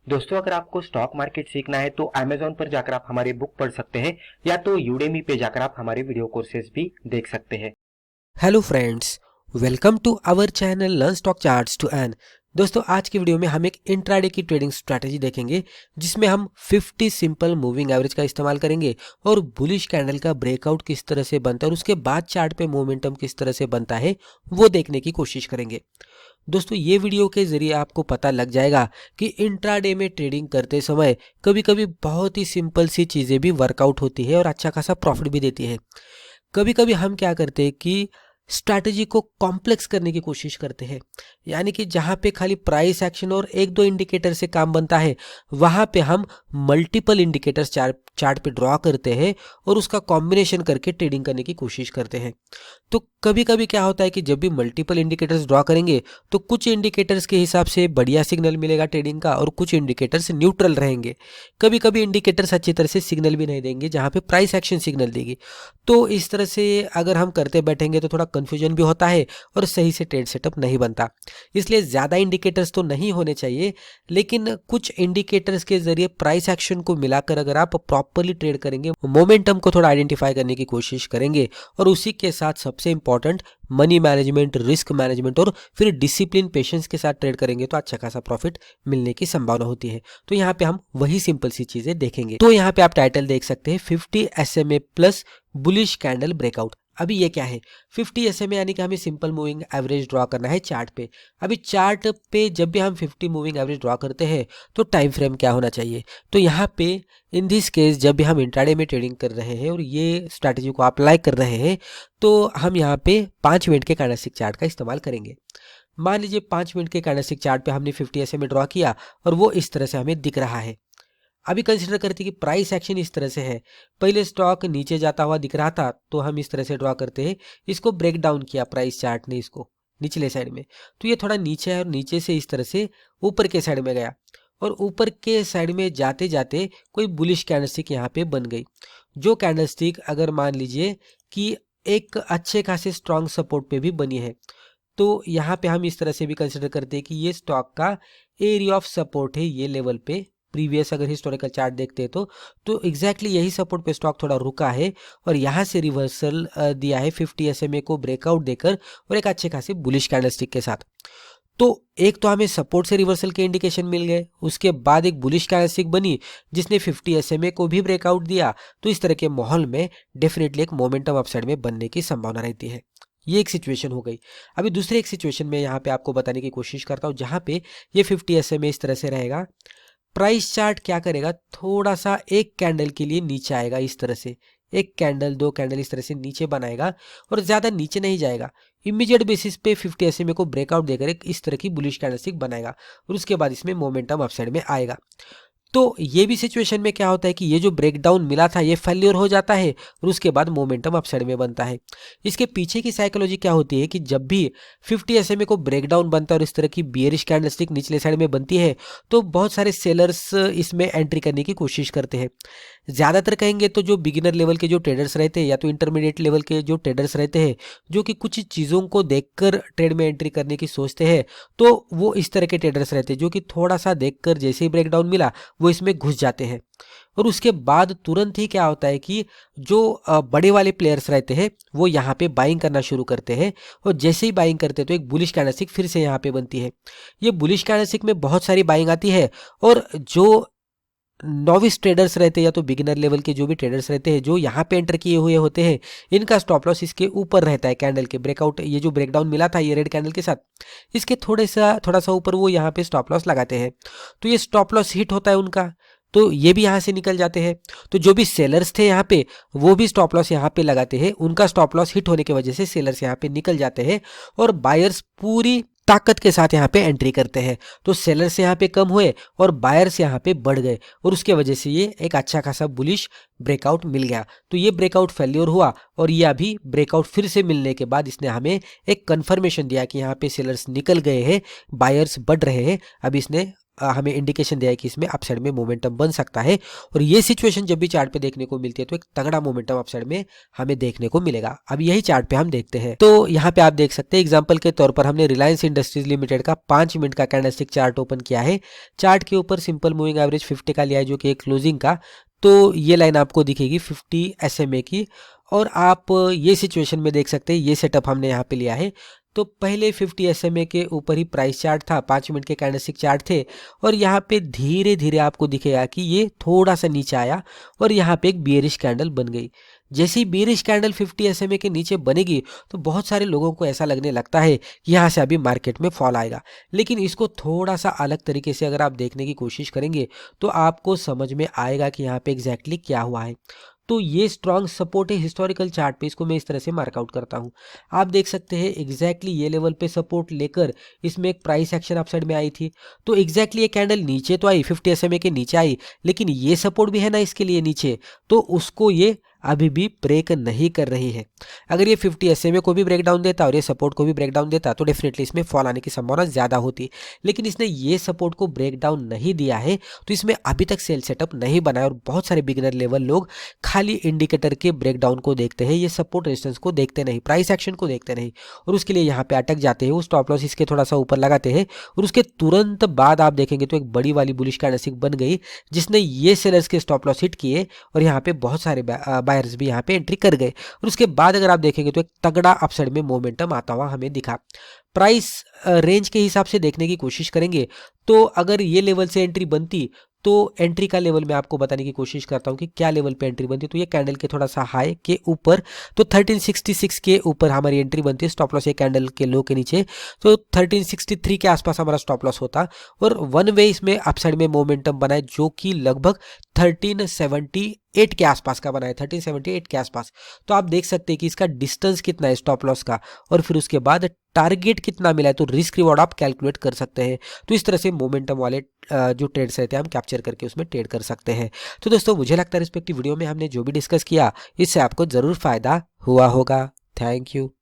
दोस्तों, अगर आपको स्टॉक मार्केट सीखना है तो Amazon पर जाकर आप हमारे बुक पढ़ सकते हैं या तो Udemy पे जाकर आप हमारे वीडियो कोर्सेज भी देख सकते हैं। Hello friends, welcome to our channel learn stock charts to earn. दोस्तों, आज की वीडियो में हम एक इंट्राडे की ट्रेडिंग स्ट्रैटेजी देखेंगे जिसमें हम 50 सिंपल मूविंग एवरेज का इस्तेमाल करेंगे और बुलिश कैंडल का ब्रेकआउट किस तरह से बनता है और उसके बाद चार्ट पे मोमेंटम किस तरह से बनता है वो देखने की कोशिश करेंगे। दोस्तों, ये वीडियो के जरिए आपको पता लग जाएगा कि इंट्राडे में ट्रेडिंग करते समय कभी कभी बहुत ही सिंपल सी चीज़ें भी वर्कआउट होती है और अच्छा खासा प्रॉफिट भी देती है। कभी कभी हम क्या करते हैं कि स्ट्रैटेजी को कॉम्प्लेक्स करने की कोशिश करते हैं, यानी कि जहाँ पे खाली प्राइस एक्शन और एक दो इंडिकेटर से काम बनता है वहाँ पे हम मल्टीपल इंडिकेटर्स चार्ट पे ड्रॉ करते हैं और उसका कॉम्बिनेशन करके ट्रेडिंग करने की कोशिश करते हैं। तो कभी कभी क्या होता है कि जब भी मल्टीपल इंडिकेटर्स ड्रॉ करेंगे तो कुछ इंडिकेटर्स के हिसाब से बढ़िया सिग्नल मिलेगा ट्रेडिंग का और कुछ इंडिकेटर्स न्यूट्रल रहेंगे। कभी कभी इंडिकेटर्स अच्छी तरह से सिग्नल भी नहीं देंगे जहाँ पे प्राइस एक्शन सिग्नल देगी। तो इस तरह से अगर हम करते बैठेंगे तो थोड़ा कन्फ्यूजन भी होता है और सही से ट्रेड सेटअप नहीं बनता। इसलिए ज़्यादा इंडिकेटर्स तो नहीं होने चाहिए, लेकिन कुछ इंडिकेटर्स के जरिए प्राइस एक्शन को मिलाकर अगर आप प्रॉपरली ट्रेड करेंगे, मोमेंटम को थोड़ा आइडेंटिफाई करने की कोशिश करेंगे और उसी के साथ सबसे important money management, risk management और फिर डिसिप्लिन, पेशेंस के साथ ट्रेड करेंगे तो अच्छा खासा प्रॉफिट मिलने की संभावना होती है। तो यहाँ पे हम वही सिंपल सी चीजें देखेंगे। तो यहाँ पे आप टाइटल देख सकते हैं 50 SMA plus bullish candle breakout. अभी ये क्या है? 50 SMA यानी कि हमें सिंपल मूविंग एवरेज ड्रॉ करना है चार्ट पे। अभी चार्ट पे जब भी हम 50 मूविंग एवरेज ड्रॉ करते हैं तो टाइम फ्रेम क्या होना चाहिए? तो यहाँ पे इन दिस केस जब भी हम इंट्राडे में ट्रेडिंग कर रहे हैं और ये स्ट्रैटेजी को अप्लाई कर रहे हैं तो हम यहाँ पे 5 मिनट के कैंडलस्टिक चार्ट का इस्तेमाल करेंगे। मान लीजिए 5 मिनट के कैंडलस्टिक चार्ट पे हमने 50 SMA ड्रॉ किया और वो इस तरह से हमें दिख रहा है। अभी कंसिडर करते हैं कि प्राइस एक्शन इस तरह से है। पहले स्टॉक नीचे जाता हुआ दिख रहा था तो हम इस तरह से ड्रॉ करते हैं। इसको ब्रेक डाउन किया प्राइस चार्ट ने, इसको निचले साइड में, तो ये थोड़ा नीचे है और नीचे से इस तरह से ऊपर के साइड में गया और ऊपर के साइड में जाते जाते कोई बुलिश कैंडलस्टिक यहाँ पे बन गई। जो कैंडलस्टिक अगर मान लीजिए कि एक अच्छे खासे स्ट्रॉन्ग सपोर्ट पे भी बनी है, तो यहाँ पे हम इस तरह से भी कंसिडर करते हैं कि ये स्टॉक का एरिया ऑफ सपोर्ट है ये लेवल पे। प्रीवियस अगर हिस्टोरिकल चार्ट देखते हैं तो एग्जैक्टली यही सपोर्ट पे स्टॉक थोड़ा रुका है और यहाँ से रिवर्सल दिया है 50 SMA को ब्रेकआउट देकर और एक अच्छे खासे बुलिश कैंडलस्टिक के साथ। तो एक तो हमें सपोर्ट से रिवर्सल के इंडिकेशन मिल गए, उसके बाद एक बुलिश कैंडलस्टिक बनी जिसने 50 SMA को भी ब्रेकआउट दिया। तो इस तरह के माहौल में डेफिनेटली एक मोमेंटम अपसाइड में बनने की संभावना रहती है। ये एक सिचुएशन हो गई। अभी दूसरी एक सिचुएशन में यहाँ पे आपको बताने की कोशिश करता हूँ जहाँ पे ये 50 SMA इस तरह से रहेगा। प्राइस चार्ट क्या करेगा, थोड़ा सा एक कैंडल के लिए नीचे आएगा इस तरह से, एक कैंडल दो कैंडल इस तरह से नीचे बनाएगा और ज्यादा नीचे नहीं जाएगा। इमीडिएट बेसिस पे 50 SMA को ब्रेकआउट देकर एक इस तरह की बुलिश कैंडलस्टिक बनाएगा और उसके बाद इसमें मोमेंटम अपसाइड में आएगा। तो ये भी सिचुएशन में क्या होता है कि ये जो ब्रेकडाउन मिला था ये फेल्योर हो जाता है और उसके बाद मोमेंटम अपसाइड में बनता है। इसके पीछे की साइकोलॉजी क्या होती है कि जब भी 50 SMA को ब्रेकडाउन बनता है और इस तरह की बियरिश कैंडलस्टिक निचले साइड में बनती है तो बहुत सारे सेलर्स इसमें एंट्री करने की कोशिश करते हैं। ज़्यादातर कहेंगे तो जो बिगिनर लेवल के जो ट्रेडर्स रहते हैं या तो इंटरमीडिएट लेवल के जो ट्रेडर्स रहते हैं जो कि कुछ चीज़ों को देखकर ट्रेड में एंट्री करने की सोचते हैं, तो वो इस तरह के ट्रेडर्स रहते हैं जो कि थोड़ा सा देखकर जैसे ही ब्रेकडाउन मिला वो इसमें घुस जाते हैं। और उसके बाद तुरंत ही क्या होता है कि जो बड़े वाले प्लेयर्स रहते हैं वो यहाँ पे बाइंग करना शुरू करते हैं और जैसे ही बाइंग करते हैं तो एक बुलिश कैंडलस्टिक फिर से यहाँ पे बनती है। ये बुलिश कैंडलस्टिक में बहुत सारी बाइंग आती है और जो नॉविस ट्रेडर्स रहते हैं या तो बिगिनर लेवल के जो भी ट्रेडर्स रहते हैं जो यहाँ पे एंटर किए हुए होते हैं, इनका स्टॉप लॉस इसके ऊपर रहता है कैंडल के ब्रेकआउट, ये जो ब्रेकडाउन मिला था ये रेड कैंडल के साथ इसके थोड़ा सा ऊपर वो यहाँ पे स्टॉप लॉस लगाते हैं। तो ये स्टॉप लॉस हिट होता है उनका, तो ये भी यहाँ से निकल जाते हैं। तो जो भी सेलर्स थे यहाँ पे वो भी स्टॉप लॉस यहाँ पे लगाते हैं, उनका स्टॉप लॉस हिट होने की वजह से सेलर्स यहाँ पे निकल जाते हैं और बायर्स पूरी ताकत के साथ यहाँ पे एंट्री करते हैं। तो सेलर्स यहाँ पे कम हुए और बायर्स यहाँ पे बढ़ गए और उसके वजह से ये एक अच्छा खासा बुलिश ब्रेकआउट मिल गया। तो ये ब्रेकआउट फेल्योर हुआ और ये अभी ब्रेकआउट फिर से मिलने के बाद इसने हमें एक कंफर्मेशन दिया कि यहाँ पे सेलर्स निकल गए हैं, बायर्स बढ़ रहे हैं। अब इसने हमें इंडिकेशन दिया है कि इसमें अपसाइड में मोमेंटम बन सकता है। और ये सिचुएशन जब भी चार्ट पे देखने को मिलती है तो एक तगड़ा मोमेंटम अपसाइड में हमें देखने को मिलेगा। अब यही चार्ट पे हम देखते हैं। तो यहाँ पे आप देख सकते हैं एग्जांपल के तौर पर हमने रिलायंस इंडस्ट्रीज लिमिटेड का 5 मिनट का कैंडलस्टिक चार्ट ओपन किया है। चार्ट के ऊपर सिंपल मूविंग एवरेज 50 का लिया है जो कि एक क्लोजिंग का। तो ये लाइन आपको दिखेगी 50 SMA की, और आप ये सिचुएशन में देख सकते हैं ये सेटअप हमने यहाँ पे लिया है। तो पहले 50 SMA के ऊपर ही प्राइस चार्ट था, 5 मिनट के कैंडलस्टिक चार्ट थे, और यहाँ पे धीरे धीरे आपको दिखेगा कि ये थोड़ा सा नीचे आया और यहाँ पे एक बियरिश कैंडल बन गई। जैसे ही बियरिश कैंडल 50 SMA के नीचे बनेगी तो बहुत सारे लोगों को ऐसा लगने लगता है कि यहाँ से अभी मार्केट में फॉल आएगा। लेकिन इसको थोड़ा सा अलग तरीके से अगर आप देखने की कोशिश करेंगे तो आपको समझ में आएगा कि यहाँ पे एग्जैक्टली क्या हुआ है। तो ये स्ट्रॉन्ग सपोर्ट है हिस्टोरिकल चार्ट पे, इसको मैं इस तरह से मार्कआउट करता हूँ। आप देख सकते हैं एग्जैक्टली ये लेवल पे सपोर्ट लेकर इसमें एक प्राइस एक्शन अपसाइड में आई थी। तो एग्जैक्टली ये कैंडल नीचे तो आई, 50 SMA के नीचे आई, लेकिन ये सपोर्ट भी है ना इसके लिए नीचे, तो उसको ये अभी भी ब्रेक नहीं कर रही है। अगर ये 50 SMA को भी ब्रेक डाउन देता और ये सपोर्ट को भी ब्रेक डाउन देता तो डेफिनेटली इसमें फॉल आने की संभावना ज़्यादा होती। लेकिन इसने ये सपोर्ट को ब्रेक डाउन नहीं दिया है, तो इसमें अभी तक सेल सेटअप नहीं बना है। और बहुत सारे बिगिनर लेवल लोग खाली इंडिकेटर के ब्रेकडाउन को देखते हैं, ये सपोर्ट रेजिस्टेंस को देखते नहीं, प्राइस एक्शन को देखते नहीं, और उसके लिए यहाँ पे अटक जाते हैं। वो स्टॉप लॉस इसके थोड़ा सा ऊपर लगाते हैं और उसके तुरंत बाद आप देखेंगे तो एक बड़ी वाली बुलिश कैंडलस्टिक बन गई जिसने ये सेलर्स के स्टॉप लॉस हिट किए और यहाँ पे बहुत सारे बायर्स भी यहाँ पे एंट्री कर गए। और उसके बाद अगर आप देखेंगे तो एक तगड़ा अपसाइड में मोमेंटम आता हुआ हमें दिखा। प्राइस रेंज के हिसाब से देखने की कोशिश करेंगे तो अगर ये लेवल से एंट्री बनती तो एंट्री का लेवल मैं आपको बताने की कोशिश करता हूं कि क्या लेवल पे एंट्री बनती है। तो ये कैंडल के थोड़ा सा हाई के ऊपर, तो 1366 के ऊपर हमारी एंट्री बनती है। स्टॉप लॉस ये कैंडल के लो के नीचे, तो 1363 के आसपास हमारा स्टॉप लॉस होता और वन वे इसमें अपसाइड में मोमेंटम बना है जो कि लगभग 1378 के आसपास का बना है, 1378 के आसपास। तो आप देख सकते हैं कि इसका डिस्टेंस कितना है स्टॉप लॉस का और फिर उसके बाद टारगेट कितना मिला है, तो रिस्क रिवॉर्ड आप कैलकुलेट कर सकते हैं। तो इस तरह से मोमेंटम वाले जो ट्रेड्स रहते हैं हम कैप्चर करके उसमें ट्रेड कर सकते हैं। तो दोस्तों मुझे लगता है रिस्पेक्टिव वीडियो में हमने जो भी डिस्कस किया इससे आपको जरूर फायदा हुआ होगा। Thank you.